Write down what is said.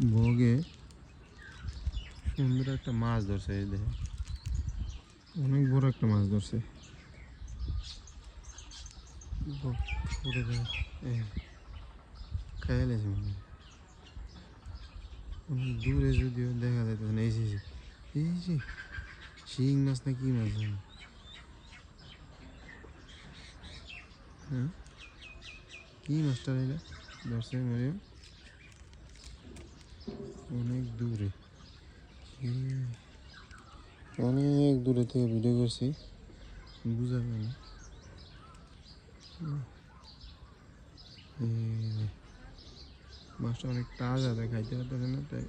বগে সুন্দর একটা মাছ ধরছে, এই দেখে অনেক বড় একটা মাছ ধরছে। খাইয়া লেছে মনে হয়। অনেক দূরে যদিও দেখা যাইতেছে না। এই যে শিং মাছ না কি মাছ জানি। হ্যাঁ, কি মাছটা এটা ধরছে মরিয়ম? অনেক দূরে, অনেক দূরে থেকে ভিডিও করছি, বুঝা যায় না। মাছটা অনেক তাজা, তাই খাইতে পারতেছে না, তাই